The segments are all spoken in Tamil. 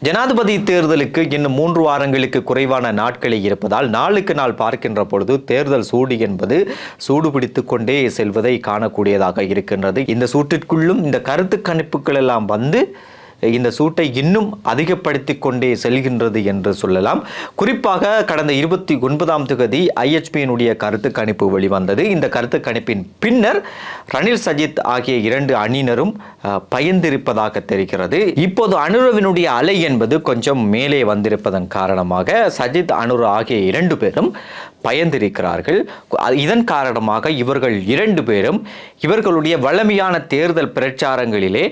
ஜனாதிபதி தேர்தலுக்கு இன்னும் 3 வாரங்களுக்கு குறைவான நாட்களே இருப்பதால் நாளுக்கு நாள் பார்க்கின்ற பொழுது தேர்தல் சூடு என்பது சூடுபிடித்துக் கொண்டே செல்வதை காணக்கூடியதாக இருக்கின்றது. இந்த சூட்டிற்குள்ளும் இந்த கருத்து கணிப்புகள் எல்லாம் வந்து இந்த சூட்டை இன்னும் அதிகப்படுத்தி கொண்டே செல்கின்றது என்று சொல்லலாம். குறிப்பாக கடந்த 29ஆம் தேதி IHPயினுடைய கருத்து கணிப்பு வெளிவந்தது. இந்த கருத்து கணிப்பின் பின்னர் ரணில் சஜித் ஆகிய 2 அணியினரும் பயந்திருப்பதாக தெரிகிறது. இப்போது அனுரவினுடைய அலை என்பது கொஞ்சம் மேலே வந்திருப்பதன் காரணமாக சஜித் அனுர ஆகிய 2 பேரும் பயந்திருக்கிறார்கள். இதன் காரணமாக இவர்கள் 2 பேரும் இவர்களுடைய வலிமையான தேர்தல் பிரச்சாரங்களிலே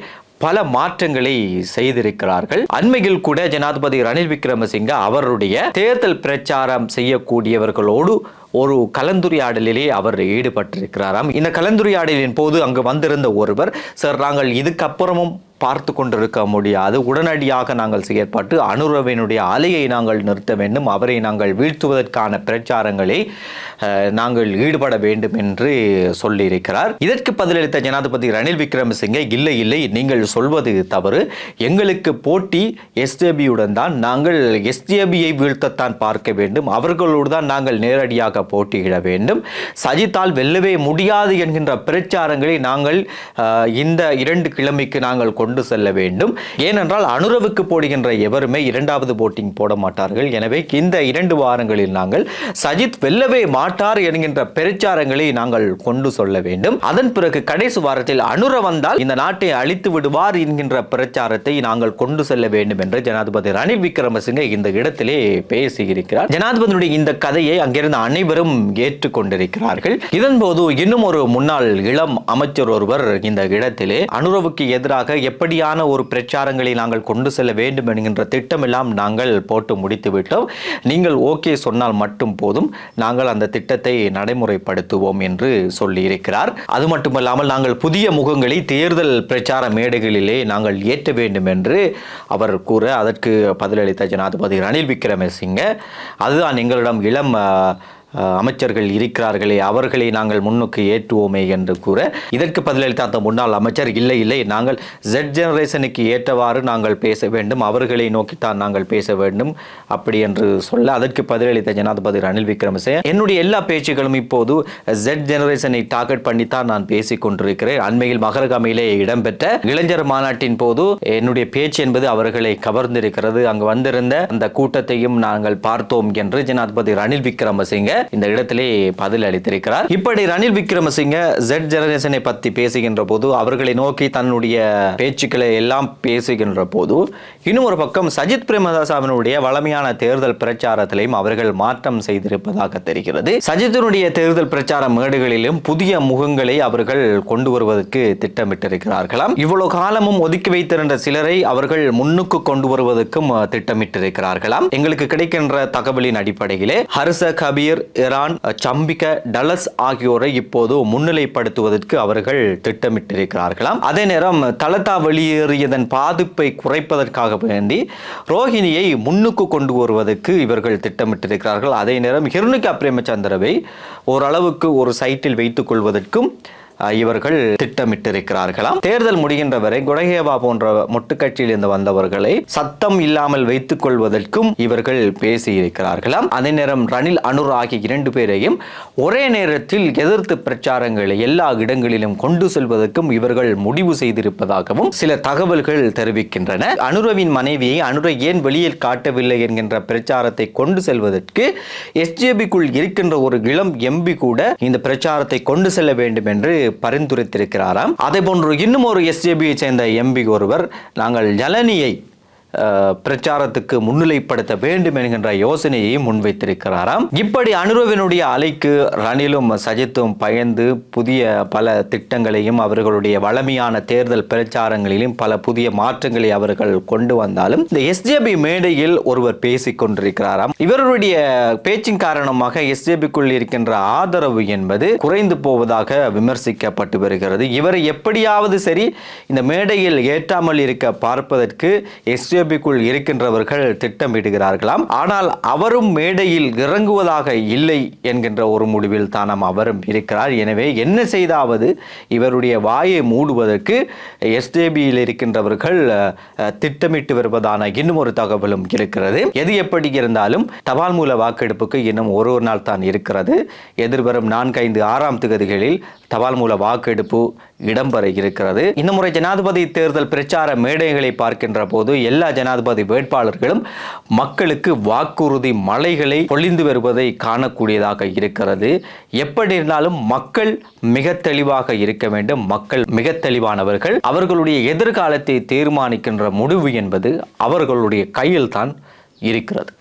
பல மாற்றங்களை செய்திருக்கிறார்கள். அண்மையில் கூட ஜனாதிபதி ரணில் விக்ரமசிங்க அவருடைய தேர்தல் பிரச்சாரம் செய்யக்கூடியவர்களோடு ஒரு கலந்துரையாடலிலே அவர் ஈடுபட்டிருக்கிறாராம். இந்த கலந்துரையாடலின் போது அங்கு வந்திருந்த ஒருவர், சார், நாங்கள் இதுக்கப்புறமும் பார்த்து கொண்டிருக்க முடியாது, உடனடியாக நாங்கள் செயற்பட்டு அனுரவினுடைய அலையை நாங்கள் நிறுத்த வேண்டும், அவரை நாங்கள் வீழ்த்துவதற்கான பிரச்சாரங்களை நாங்கள் ஈடுபட வேண்டும் என்று சொல்லியிருக்கிறார். இதற்கு பதிலளித்த ஜனாதிபதி ரணில் விக்ரமசிங்கே, இல்லை இல்லை, நீங்கள் சொல்வது தவறு, எங்களுக்கு போட்டி SJBயுடன் தான், நாங்கள் SJBயை வீழ்த்தத்தான் பார்க்க வேண்டும், அவர்களோடு தான் நாங்கள் நேரடியாக போட்டியிட வேண்டும், சஜித்தால் வெல்லவே முடியாது என்கின்ற பிரச்சாரங்களை நாங்கள் இந்த 2 கிழமைக்கு நாங்கள் கொண்டு செல்ல வேண்டும். ஏனென்றால் அனுரவுக்கு போடுகின்ற எவருமே 2வது போட்டிங் போட மாட்டார்கள். எனவே இந்த 2 வாரங்களில் நாங்கள் சஜித் வெல்லவே மாட்டார் என்கின்ற பிரச்சாரங்களை நாங்கள் கொண்டு சொல்ல வேண்டும். அதன் பிறகு கடைசி வாரத்தில் அனுர வந்தால் இந்த நாட்டை அழித்து விடுவார் என்கின்ற பிரச்சாரத்தை நாங்கள் கொண்டு செல்ல வேண்டும் என்று ஜனாதிபதி ரணில் விக்ரமசிங்கே இந்த இடத்திலே பேசியிருக்கிறார். ஜனாதிபதியுடைய இந்த கதையை அங்கிருந்த அனைவரும் ஏற்றுக்கொண்டிருக்கிறார்கள். இதன் போது இன்னும் ஒரு முன்னாள் இளம் அமைச்சர் ஒருவர் இந்த இடத்திலே அனுரவுக்கு எதிராக எப்படியான ஒரு பிரச்சாரங்களை நாங்கள் கொண்டு செல்ல வேண்டும் என்கின்ற திட்டமெல்லாம் நாங்கள் போட்டு முடித்து விட்டோம், நீங்கள் ஓகே சொன்னால் மட்டும் போதும், நாங்கள் அந்த திட்டத்தை நடைமுறைப்படுத்துவோம் என்று சொல்லியிருக்கிறார். அது மட்டுமல்லாமல் நாங்கள் புதிய முகங்களை தேர்தல் பிரச்சார மேடைகளிலே நாங்கள் ஏற்ற வேண்டும் என்று அவர் கூற, அதற்கு பதிலளித்த ஜனாதிபதி ரணில் விக்ரமசிங்க, அதுதான் எங்களிடம் இளம் அமைச்சர்கள் இருக்கிறார்களே, அவர்களை நாங்கள் முன்னுக்கு ஏற்றுவோமே என்று கூற, இதற்கு பதிலளித்த அந்த முன்னாள் அமைச்சர், இல்லை இல்லை, நாங்கள் Z ஜெனரேஷனுக்கு ஏற்றவாறு நாங்கள் பேச வேண்டும், அவர்களை நோக்கித்தான் நாங்கள் பேச வேண்டும் அப்படி என்று சொல்ல, அதற்கு பதிலளித்த ஜனாதிபதி ரணில் விக்ரமசிங்கே, என்னுடைய எல்லா பேச்சுகளும் இப்போது Z ஜெனரேஷனை டார்கெட் பண்ணித்தான் நான் பேசிக் கொண்டிருக்கிறேன். அண்மையில் மகரகமையிலே இடம்பெற்ற இளைஞர் மாநாட்டின் போது என்னுடைய பேச்சு என்பது அவர்களை கவர்ந்திருக்கிறது, அங்கு வந்திருந்த அந்த கூட்டத்தையும் நாங்கள் பார்த்தோம் என்று ஜனாதிபதி ரணில் விக்ரமசிங்கே இந்த இடத்திலே பதில் அளித்திருக்கிறார். இப்படி ரணில் விக்ரமசிங்கே Z ஜெனரேஷனை பற்றி பேசுகின்ற போது, அவர்களை நோக்கி தன்னுடைய பேச்சுக்களை எல்லாம் பேசுகின்ற போது, இன்னும் ஒரு பக்கம் சஜித் பிரேமதாசவினுடைய வலிமையான தேர்தல் பிரச்சாரத்திலையும் அவர்கள் மாற்றம் செய்திருப்பதாக தெரிகிறது. சஜித்தினுடைய தேர்தல் பிரச்சார மேடுகளிலும் புதிய முகங்களை அவர்கள் கொண்டு வருவதற்கு திட்டமிட்டிருக்கிறார்களாம். இவ்வளவு காலமும் ஒதுக்கி வைத்திருந்த சிலரை அவர்கள் முன்னுக்கு கொண்டு வருவதற்கும் திட்டமிட்டிருக்கிறார்களாம். எங்களுக்கு கிடைக்கின்ற தகவலின் அடிப்படையிலே ஹர்ஷ கபீர், இரான், சம்பிக்க, டலஸ் ஆகியோரை இப்போது முன்னிலைப்படுத்துவதற்கு அவர்கள் திட்டமிட்டிருக்கிறார்களாம். அதே நேரம் தலதா வெளியேறியதன் பாதிப்பை குறைப்பதற்காக வேண்டி ரோஹிணியை முன்னுக்கு கொண்டு வருவதற்கு இவர்கள் திட்டமிட்டிருக்கிறார்கள். அதே நேரம் ஹிருணிகா பிரேமச்சந்திரவை ஓரளவுக்கு ஒரு சைட்டில் வைத்துக் கொள்வதற்கும் இவர்கள் திட்டமிட்டிருக்கிறார்களாம். தேர்தல் முடிகின்ற வரை குடகேவா போன்ற முட்டுக்கட்சியில் இருந்து வந்தவர்களை சத்தம் இல்லாமல் வைத்துக் கொள்வதற்கும் இவர்கள் பேசியிருக்கிறார்களாம். அதே நேரம் ரணில் அனுர் ஆகிய 2 பேரையும் ஒரே நேரத்தில் எதிர்த்து பிரச்சாரங்களை எல்லா இடங்களிலும் கொண்டு செல்வதற்கும் இவர்கள் முடிவு செய்திருப்பதாகவும் சில தகவல்கள் தெரிவிக்கின்றன. அனுரவின் மனைவியை அனுரை ஏன் வெளியில் காட்டவில்லை என்கின்ற பிரச்சாரத்தை கொண்டு செல்வதற்கு SJBக்குள் இருக்கின்ற ஒரு இளம் MP கூட இந்த பிரச்சாரத்தை கொண்டு செல்ல வேண்டும் என்று பரிந்துரைத்திருக்கிறாராம். அதே போன்று இன்னும் ஒரு SJBயை சேர்ந்த MP ஒருவர், நாங்கள் நளினியை பிரச்சாரத்துக்கு முன்னிலைப்படுத்த வேண்டும் என்கின்ற யோசனையை முன்வைத்திருக்கிறாராம். இப்படி அனுரவினுடைய அலைக்கு ரணிலும் சஜித்தும் பயந்து புதிய பல திட்டங்களையும் அவர்களுடைய வலிமையான தேர்தல் பிரச்சாரங்களிலும் பல புதிய மாற்றங்களை அவர்கள் கொண்டு வந்தாலும் இந்த SJB மேடையில் ஒருவர் பேசிக் கொண்டிருக்கிறாராம். இவருடைய பேச்சின் காரணமாக SJBக்குள் இருக்கின்ற ஆதரவு என்பது குறைந்து போவதாக விமர்சிக்கப்பட்டு வருகிறது. இவரை எப்படியாவது சரி இந்த மேடையில் ஏற்றாமல் இருக்க பார்ப்பதற்கு SJB பிஜேபிக்குள் இருக்கின்றவர்கள் திட்டமிடுகிறார்களாம். ஆனால் அவரும் மேடையில் இறங்குவதாக இல்லை என்கின்ற ஒரு முடிவில் தானாம் அவரும் இருக்கிறார். எனவே என்ன செய்தாவது இவருடைய வாயை மூடுவதற்கு எஸ்ஜேபியில் இருக்கின்றவர்கள் திட்டமிட்டு வருவதான இன்னும் ஒரு தகவலும் இருக்கிறது. எது எப்படி இருந்தாலும் தபால் மூல வாக்கெடுப்புக்கு இன்னும் ஒரு நாள் தான் இருக்கிறது. எதிர்வரும் 4-5-6 தேதிகளில் தபால் மூல வாக்கெடுப்பு இடம்பெற இருக்கிறது. இந்த முறை ஜனாதிபதி தேர்தல் பிரச்சார மேடைகளை பார்க்கின்ற போது எல்லா ஜனாதிபதி வேட்பாளர்களும் மக்களுக்கு வாக்குறுதி மலைகளை பொழிந்து வருவதை காணக்கூடியதாக இருக்கிறது. எப்படி இருந்தாலும் மக்கள் மிக தெளிவாக இருக்க வேண்டும். மக்கள் மிக தெளிவானவர்கள். அவர்களுடைய எதிர்காலத்தை தீர்மானிக்கின்ற முடிவு என்பது அவர்களுடைய கையில் தான் இருக்கிறது.